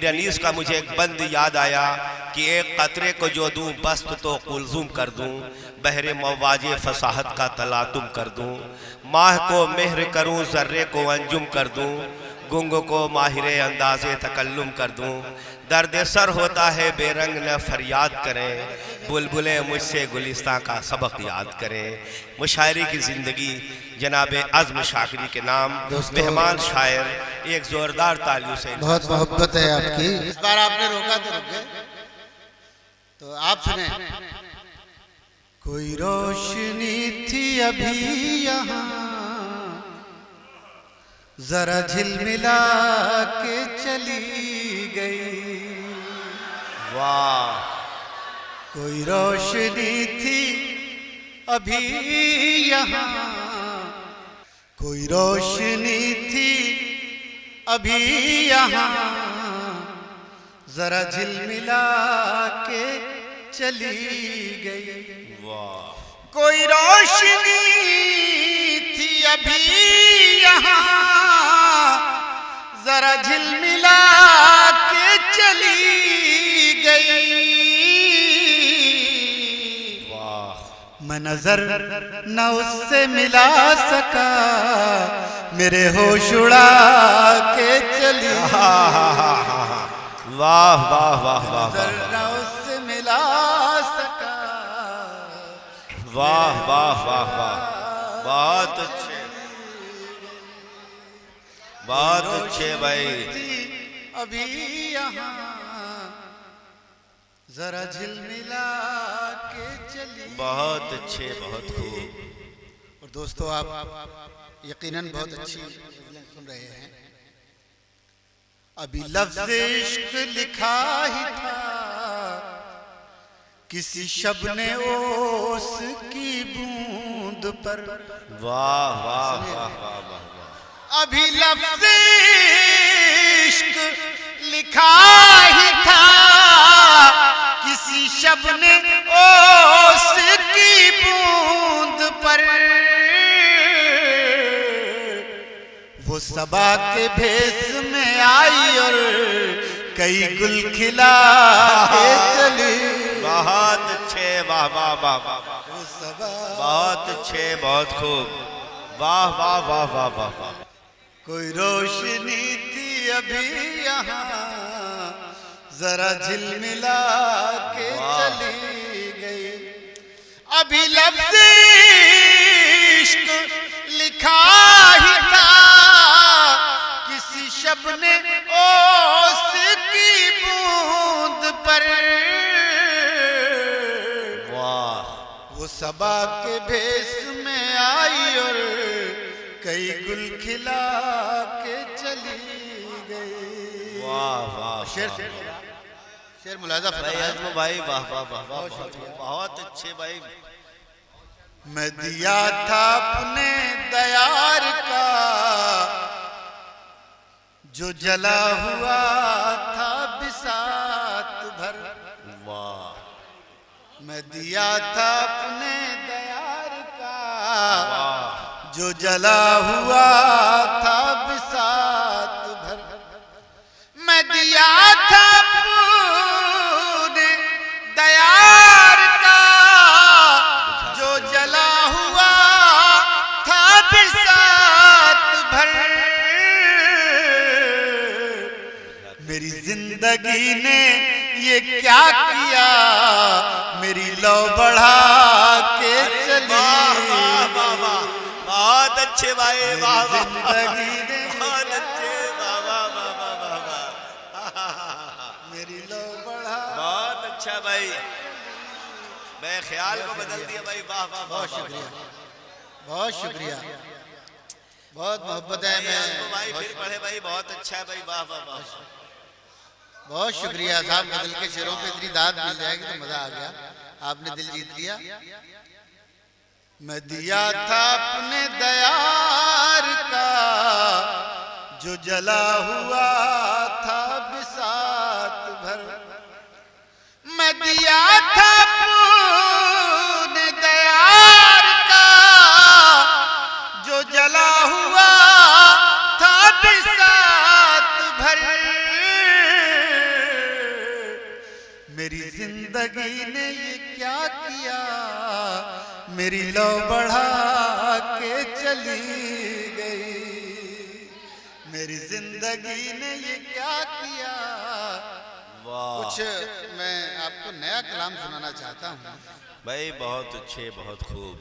अनीस का मुझे एक बंद याद आया कि एक कतरे को जो दूं बस्त तो कुलजुम कर दूं, बहरे मवाजे फसाहत का तलातुम कर दूं, माह को मेहर करूं जर्रे को अंजुम कर दूं, गुंग को माहिरे अंदाज़े तकल्लुम कर दूं, दर्द सर होता है बेरंग न फरियाद करें, बुलबुलें मुझसे गुलिस्तां का सबक याद करें। मुशायरे की ज़िंदगी जनाब अज़्म शाकिरी के नाम मेहमान शायर एक ज़ोरदार तालियों से बहुत मोहब्बत है आपकी। इस बार आपने रोका तो रुक गए, तो आप सुने। कोई रोशनी थी अभी यहाँ जरा झिलमिला के चली गई। वाह। कोई रोशनी थी अभी यहाँ, कोई रोशनी थी अभी यहाँ जरा झिलमिला के चली गई। वाह। कोई रोशनी थी अभी यहाँ जरा झिलमिला के चली गई। मैं नजर न उससे मिला सका, मेरे होश उड़ा के चली। वाह वाह वाह वाह। नजर न उससे मिला सका। वाह वाह वाह वाह। बहुत अच्छे, बहुत अच्छे भाई। अभी यहाँ जरा झिलमिला के चली। बहुत अच्छे, बहुत खूब। और दोस्तों आप यकीनन बहुत अच्छी सुन रहे हैं। अभी लफ्ज़ इश्क लिखा ही था किसी शब ने ओस की बूंद पर। वाह वाह वाह वाह वाह। अभी लफ्ज़ इश्क लिखा ही था किसी शब ने ओस की बूंद पर। वो सबा के भेस में आई और कई गुल खिला के चली। बहुत अच्छे, वाह वाह वाह वाह। वो सबा बहुत अच्छे, बहुत खूब। वाह वाह वाह वाह वाह वाह। कोई रोशनी थी अभी यहाँ जरा झिलमिला के चली गई। अभी लफ्ज़ इश्क लिखा ही था किसी शब ने ओस की बूंद पर। वाह। वो सबा के भेस में आई और कई गुल खिला के चली गई। वाह वाह। शेर शेर मुलाजा भाई भाई, वाह वाह वाह वाह। बहुत अच्छे भाई। मैं दिया था अपने दयार का जो जला हुआ था बिसात भर। वाह। मैं दिया था अपने दयार का जो जला हुआ था बिसात भर। मैं दिया था अपने दयार का जो जला हुआ था बिसात भर। मेरी जिंदगी ने ये क्या किया मेरी लौ बढ़ा के चली। बहुत अच्छे भाई, वाह वाह। जिंदगी ने बहुत अच्छे, वाह वाह वाह वाह वाह। मेरी लौ बढ़ा। बहुत अच्छा भाई, मैं ख्याल को बदल दिया भाई। वाह वाह। बहुत शुक्रिया, बहुत शुक्रिया, बहुत मोहब्बत है। मैं भाई फिर पढ़े भाई, बहुत अच्छा है भाई। वाह वाह वाह। बहुत शुक्रिया साहब। गजल के शेरों पे इतनी दाद मिल जाएगी तो मजा आ गया, आपने दिल जीत लिया। मैं दिया था अपने दयार का जो जला हुआ था बिसात भर। मैं दिया था अपने दयार का जो जला हुआ था बिसात भर। मेरी जिंदगी ने ये क्या किया, मेरी लौ बढ़ा के चली गई। मेरी जिंदगी ने ये क्या किया। वाह कुछ मैं आपको नया कलाम सुनाना चाहता हूँ भाई, बहुत अच्छे, बहुत खूब।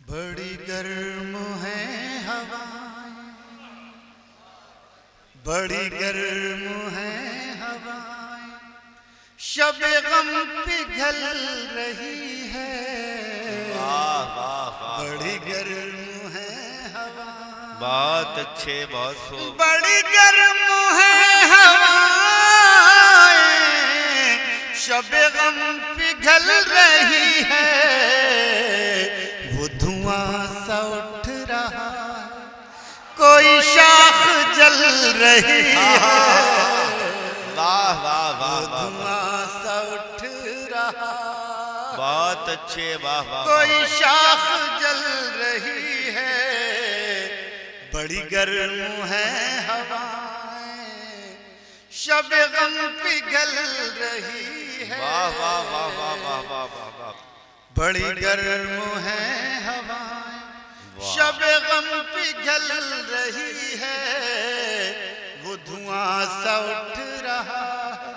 बड़ी गर्म है हवाएं, बड़ी गर्म है हवाएं, शब गम पिघल रही है। वाह वाह वाह, बड़ी गर्म है हवाएं, बहुत अच्छे, बहुत खूब। बड़ी गर्म है हवाएं, शब गम पिघल रही है। वो धुआं सा उठ रहा, कोई शाख जल रही है। वाह वाह वाह वाह, धुआं सा उठ रहा, बहुत अच्छे, वाह वाह। कोई शाख जल रही है। बड़ी गर्म है हवाएं, शब गम पिघल रही है। वाह वाह वाह वाह वाह वाह वाह। बड़ी गर्म है हवाएं, शब गम पिघल रही है। वो धुआं सा उठ रहा है,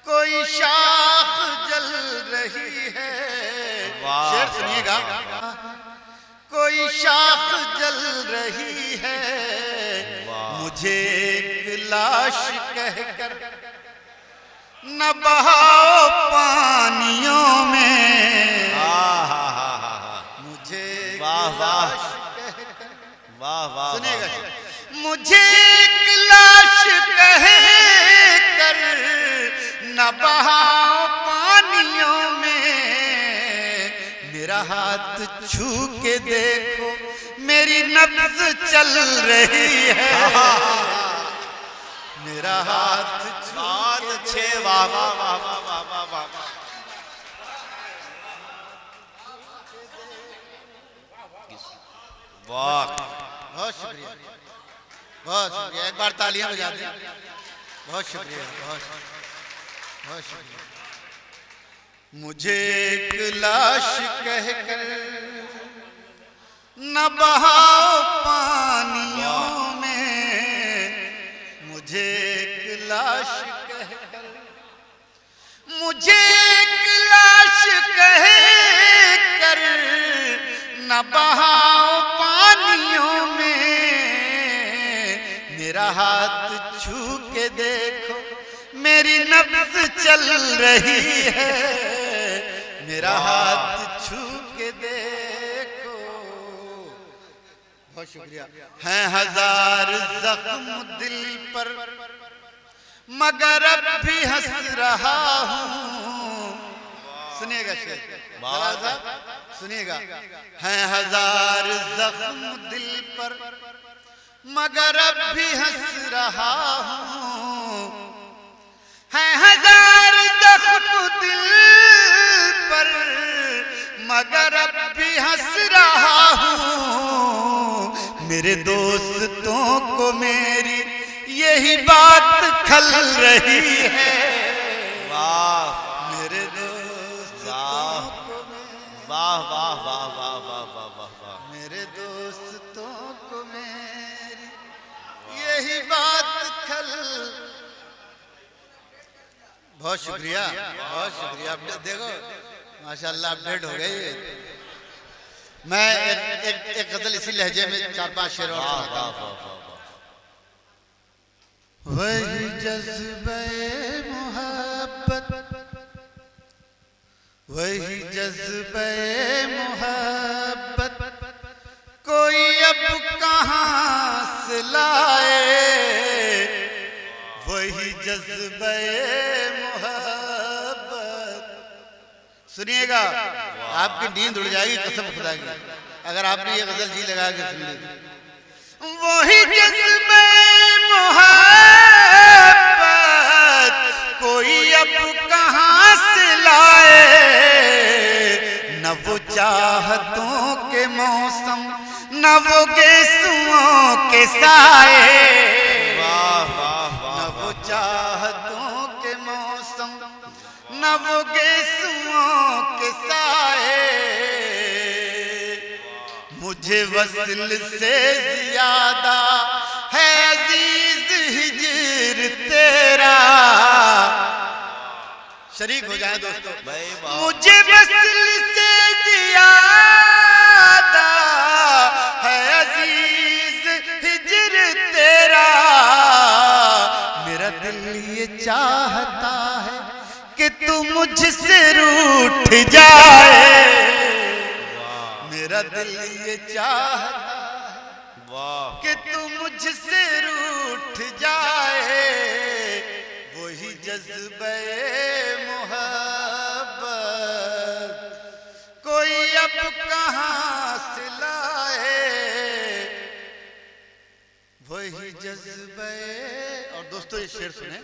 कोई शाख जल रही है। शेर सुनिएगा। कोई शाख जल रही है। मुझे एक लाश कहकर न बहाओ पानियों में। मुझे वाह वाह कहकर, वाह वाह, सुनिएगा, मुझे एक लाश कहकर न बहाओ पानियों में। मेरा हाथ छू के देखो, मेरी नब्ज चल रही है। मेरा हाथ बहुत अच्छे, वाह वाह वाह वाह वाह वाह वाह। वाह, बहुत शुक्रिया, बहुत शुक्रिया। एक बार तालियां बजा दें। बहुत शुक्रिया, बहुत शुक्रिया। मुझे एक लाश कहकर न बहाओ पानियों में। मुझे एक लाश कहकर, मुझे एक लाश कहकर न बहाओ पानियों में। मेरा हाथ छू के देखो, मेरी नब्ज चल रही है। मेरा हाथ छू के देखो। बहुत शुक्रिया। हैं हजार जख्म दिल पर, मगर अब भी हंस रहा हूँ। सुनिएगा शेर, सुनिएगा। हैं हजार जख्म दिल पर, मगर अब भी हंस रहा हूँ। हैं हजार जख्म दिल पर, मगर अब भी हंस रहा हूँ। मेरे दोस्तों को मेरी यही बात खल रही है। वाह, मेरे दोस्तों को वाह वाह वाह वाह वाह वाह वाह। मेरे दोस्तों को मेरी यही बात खल। बहुत शुक्रिया, बहुत शुक्रिया। अपडेट देखो, माशाल्लाह अपडेट हो गई। मैं एक गजल इसी लहजे में 4-5 शेर और सुनाता हूं। वही जज्बे मोहब्बत, वही जज्बे मोहब्बत, कोई अब कहां से लाए। वही जज्बे मोहब्बत। सुनिएगा, आपकी नींद उड़ जाएगी कसम खुदा की, अगर आपने ये गजल जी लगा के सुन ली। वही जज्बे मोहब्बत, कोई अब कहां से लाए। न वो चाहतों के मौसम, न वो गेसुओं के साए। वाह वाह न वो चाहत न वो गेसुओं के साए, मुझे वस्ल से ज्यादा है अजीज हिजर तेरा। शरीक हो जाए दोस्तों। मुझे वस्ल से ज्यादा है अजीज हिजर तेरा। मेरा दिल ये चाहता है कि तू मुझसे रूठ जाए। मेरा दिल ये चाहता है कि तू मुझसे रूठ जाए। वही जज्बे मोहब्बत कोई अब कहाँ से लाए। वही जज्बे। और दोस्तों ये शेर सुने।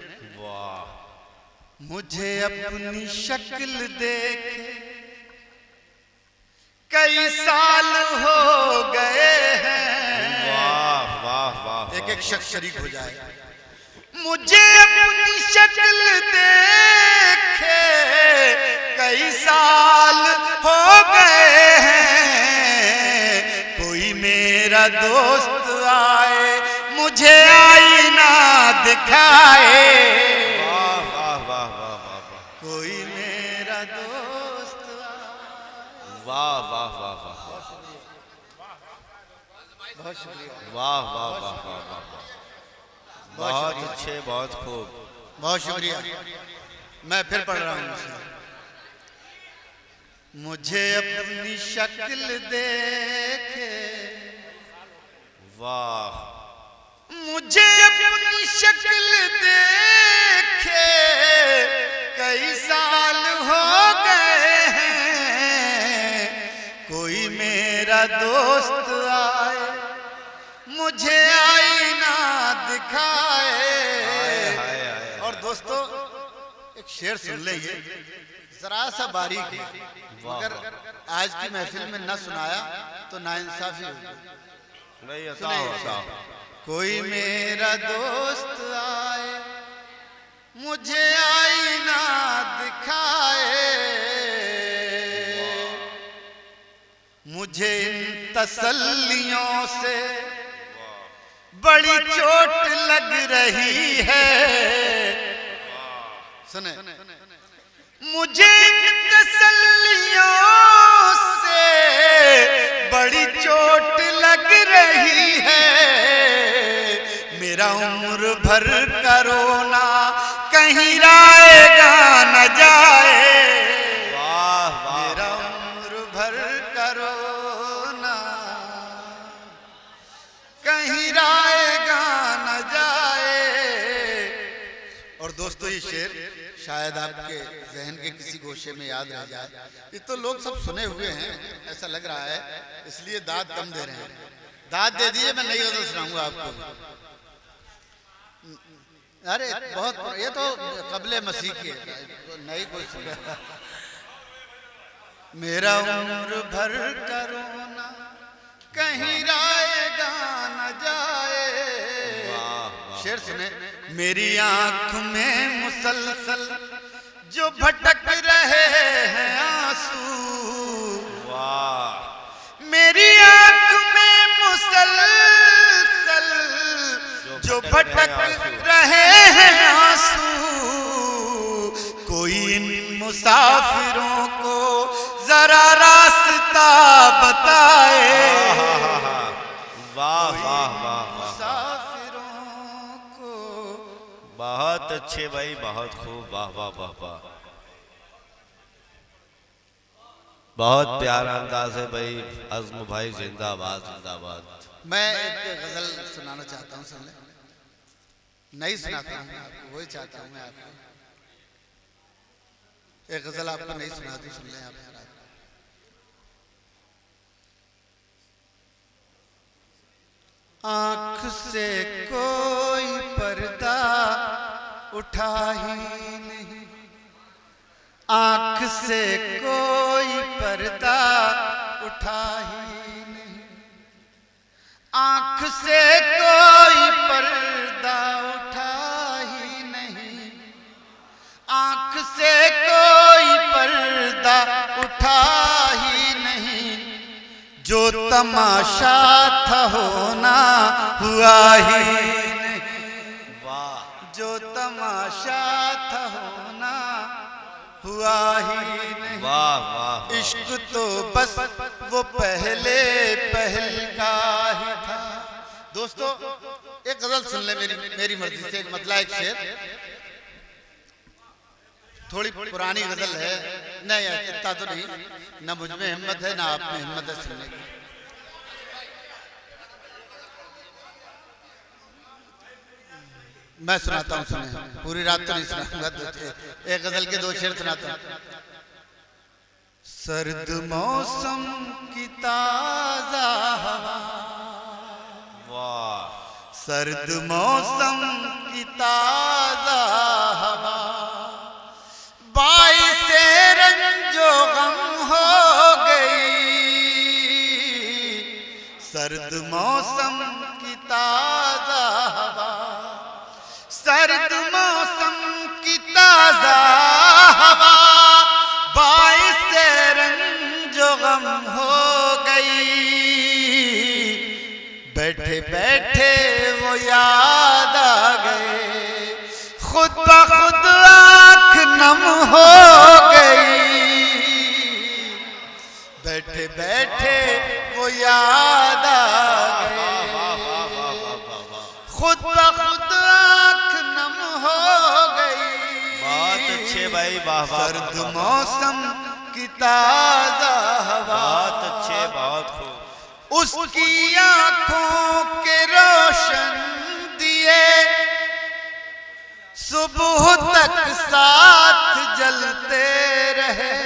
मुझे अपनी शक्ल देखे कई साल हो गए हैं। वाह वाह वाह। एक एक शख्स शरीक हो जाए। मुझे अपनी शक्ल देखे कई साल हो गए हैं। कोई मेरा दोस्त आए मुझे आईना दिखाए। वाह वाह वाह वाह वाह। कोई मेरा दोस्त वाह वाह वाह वाह। बहुत शुक्रिया। वाह वाह वाह वाह वाह। बहुत अच्छे, बहुत खूब, बहुत शुक्रिया। मैं फिर पढ़ रहा हूँ। मुझे अपनी शक्ल देखे। वाह। मुझे अपनी शक्ल देखे कई साल हो गए हैं। कोई मेरा दोस्त आए मुझे आईना दिखाए। और दोस्तों एक शेर सुन लीजिए, जरा सा बारीक है, मगर आज की महफिल में न सुनाया तो नाइंसाफी होगी। नहीं होता। कोई मेरा दोस्त आए मुझे आईना दिखाए। मुझे इन तसल्लियों से बड़ी चोट लग रही है। सुने। मुझे तसल्लियों से बड़ी चोट लग रही है। मेरा उम्र भर का रोना कहीं राएगा न जाए। मेरा उम्र भर का रोना कहीं राएगा न जाए। और दोस्तों ये शेर शायद आपके जहन के किसी गोशे में याद रह जाए। ये तो लोग सब सुने हुए हैं ऐसा लग रहा है, इसलिए दाद कम दे रहे हैं। दाद दे दीजिए, मैं नई गजल सुनाऊंगा आपको। अरे बहुत ये तो कबले मसीह की है, नई कोई सुना। मेरा उम्र भर का रोना कहीं राएगा न जाए। शेर सुने। मेरी आंख में मुसलसल जो भटक रहे हैं आंसू। मेरी आंख में मुसलसल जो भटक रहे हैं आंसू। कोई इन मुसाफिरों को जरा रास्ता बताए। वाह वाह वाह। मुसाफिरों को। बहुत अच्छे भाई, बहुत खूब। वाह वाह वाह वाह। बहुत प्यारा अंदाज है भाई। अज़्म भाई जिंदाबाद जिंदाबाद। मैं एक गजल सुनाना चाहता हूँ, सुन ले। नहीं सुनाता हूँ मैं आपको, वही चाहता हूँ मैं आपको। एक गजल आपको नहीं सुनाती, सुन लें आप। आँख से कोई पर्दा उठा ही नहीं। आँख से कोई पर्दा उठा ही नहीं। आँख से कोई पर्दा उठा ही नहीं। आँख से कोई तमाशा था होना हुआ ही नहीं, वाह जो तमाशा था होना हुआ ही नहीं। वाह वाह। इश्क तो बस वो पहले पहल का ही था। दोस्तों एक गजल सुन ले मेरी मर्जी से, एक मतलब एक शेर, थोड़ी पुरानी गजल है, नहीं इतना तो नहीं, ना मुझ में हिम्मत है ना आप में हिम्मत है सुनने की। मैं सुनाता हूँ, सुने, पूरी रात तो नहीं सुनाऊंगा, एक गजल के दो शेर सुनाता हूँ। सर्द मौसम की ताजा हवा, वाह, सर्द मौसम की ताजा हवा, बाइसे रंजो गम हो गई, सर्द मौसम की ताजा हवा, सर्द मौसम की ताजा हवा, बाइसे रंजो गम हो गई, बैठे बैठे वो याद आ गए, खुद ब खुद आँख नम हो गई, बैठे बैठे वो याद आ गए, खुद ब खुद आँख नम हो गई। बहुत अच्छे भाई, वाह वाह। सर्द मौसम की ताजा हवा, बहुत अच्छे, बहुत खूब। उसकी आंखों के रोशन दिए, सुबह तक साथ जलते रहे,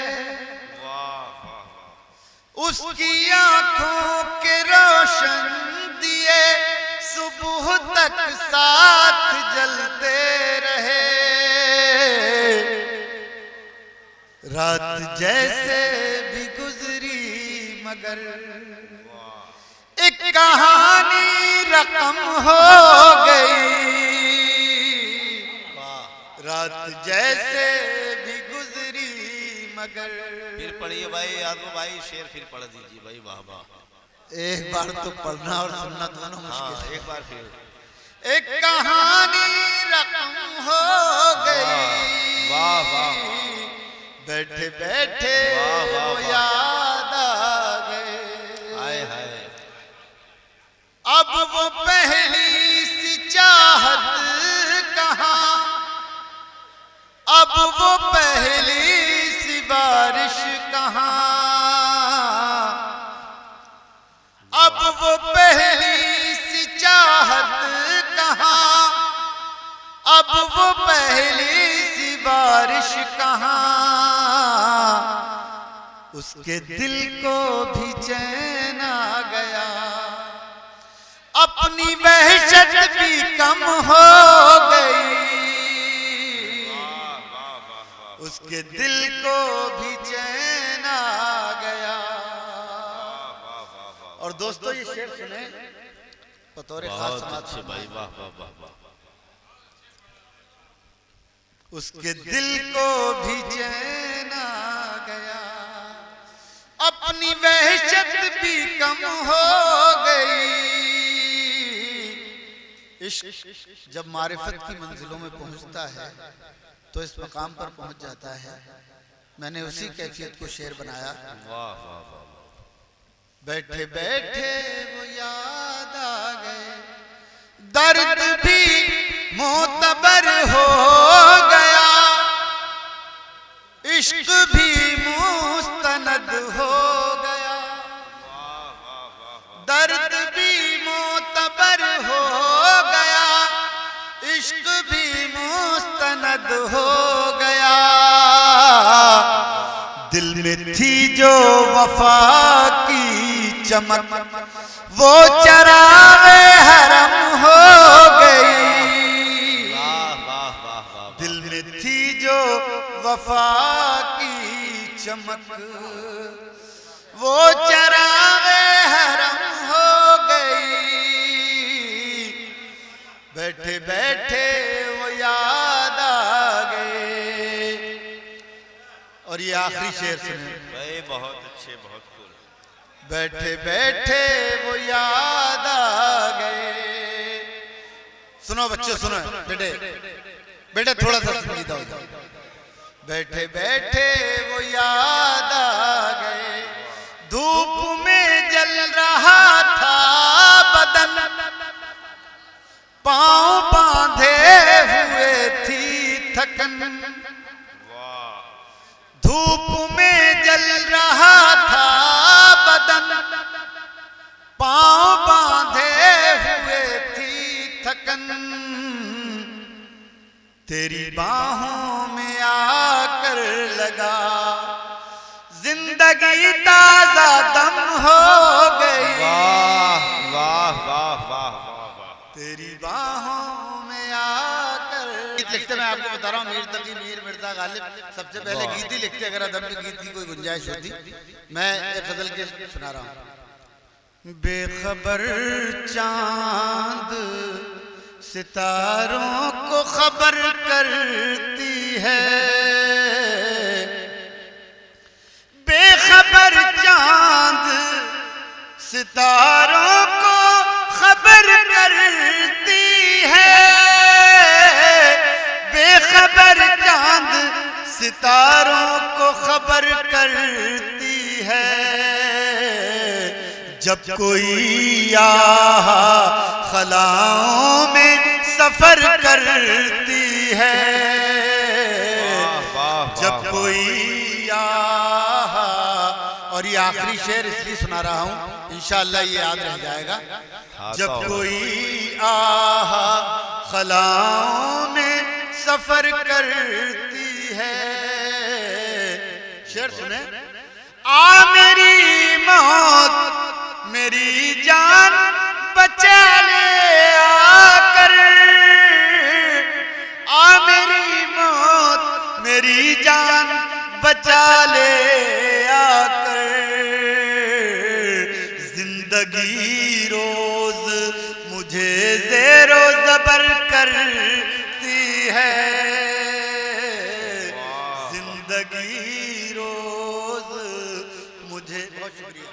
उसकी आंखों के रोशन दिए, सुबह तक साथ जलते रहे, रात जैसे भी गुजरी मगर एक कहानी रकम हो गई, रात जैसे भी गुजरी मगर। फिर पढ़िए भाई, आदमी भाई शेर फिर पढ़ दीजिए भाई, वाह वाह। एक बार तो पढ़ना और सुनना दोनों मुश्किल है। एक बार फिर। एक कहानी रकम हो गई, वाह वाह। बैठे बैठे वाह, वाह, वो वाह। याद आ गए, हाय हाय। अब वो पहली सी चाहत कहाँ, अब वो पहली सी बारिश कहाँ, अब वो पहली सी चाहत कहाँ, अब वो पहली सी बारिश कहाँ, उसके दिल को भी चैन आ गया, अपनी वहशत भी कम हो गई, उसके दिल को भी चैन आ गया। और दोस्तों ये शेर सुने बतौर खास समाज भाई, वाह वाह वाह वाह। उसके दिल को भी चैन आ गया, अपनी वहशत भी कम हो गई। इश्क जब मारिफत की मंजिलों में पहुंचता है तो इस मकाम पर पहुंच जाता है। मैंने उसी कैफियत को शेर बनाया। वाह वाह वाह। बैठे बैठे वो याद आ गए, दर्द भी मोतबर हो गया, इश्क भी मुस्तनद हो गया, दर्द भी मोतबर हो गया, इश्क भी मुस्तनद हो गया। दिल में थी जो वफा की चमक, वो चरागे हरम हो गई। दिल में थी जो वफा की चमक, वो चरागे हरम हो गई। बैठे बैठे वो याद आ गए। और ये आखिरी शेर सुने भाई, बहुत अच्छे, बहुत कूल। बैठे बैठे वो याद आ गए। सुनो बच्चों सुनो, बेटे बेटे थोड़ा सा संजीदा हो जाओ। बैठे बैठे वो याद आ गए, धूप में जल रहा था बदन, पांव बांधे हुए थी थकन। धूप में जल रहा था बदन, पांव बांधे हुए थी थकन। तेरी बाहों में आकर लगा, जिंदगी ताजा दम हो गई। वाह वाह वाह वाह वाह। तेरी बाहों में आकर गीत लिखते, मैं आपको बता रहा हूँ, मीर तकी मीर मिर्जा गालिब सबसे पहले गीत ही लिखते, अगर अदब में गीत की कोई गुंजाइश होती। मैं एक गजल के सुना रहा हूँ। बेखबर चांद सितारों को खबर करती है, बेखबर चांद सितारों को खबर करती है, बेखबर चांद सितारों को खबर करती है। जब कोई खलाओं में सफर करती है, जब कोई और ये आखिरी शेर इसलिए सुना रहा हूं, इंशाअल्लाह ये याद रह जाएगा। जब कोई खलाओं में सफर करती है, शेर सुने। आ मेरी मौत मेरी जान बचा ले आकर, आ मेरी मौत मेरी जान बचा ले आकर। जिंदगी रोज मुझे ज़ेरो ज़बर करती है, जिंदगी रोज मुझे। बहुत शुक्रिया।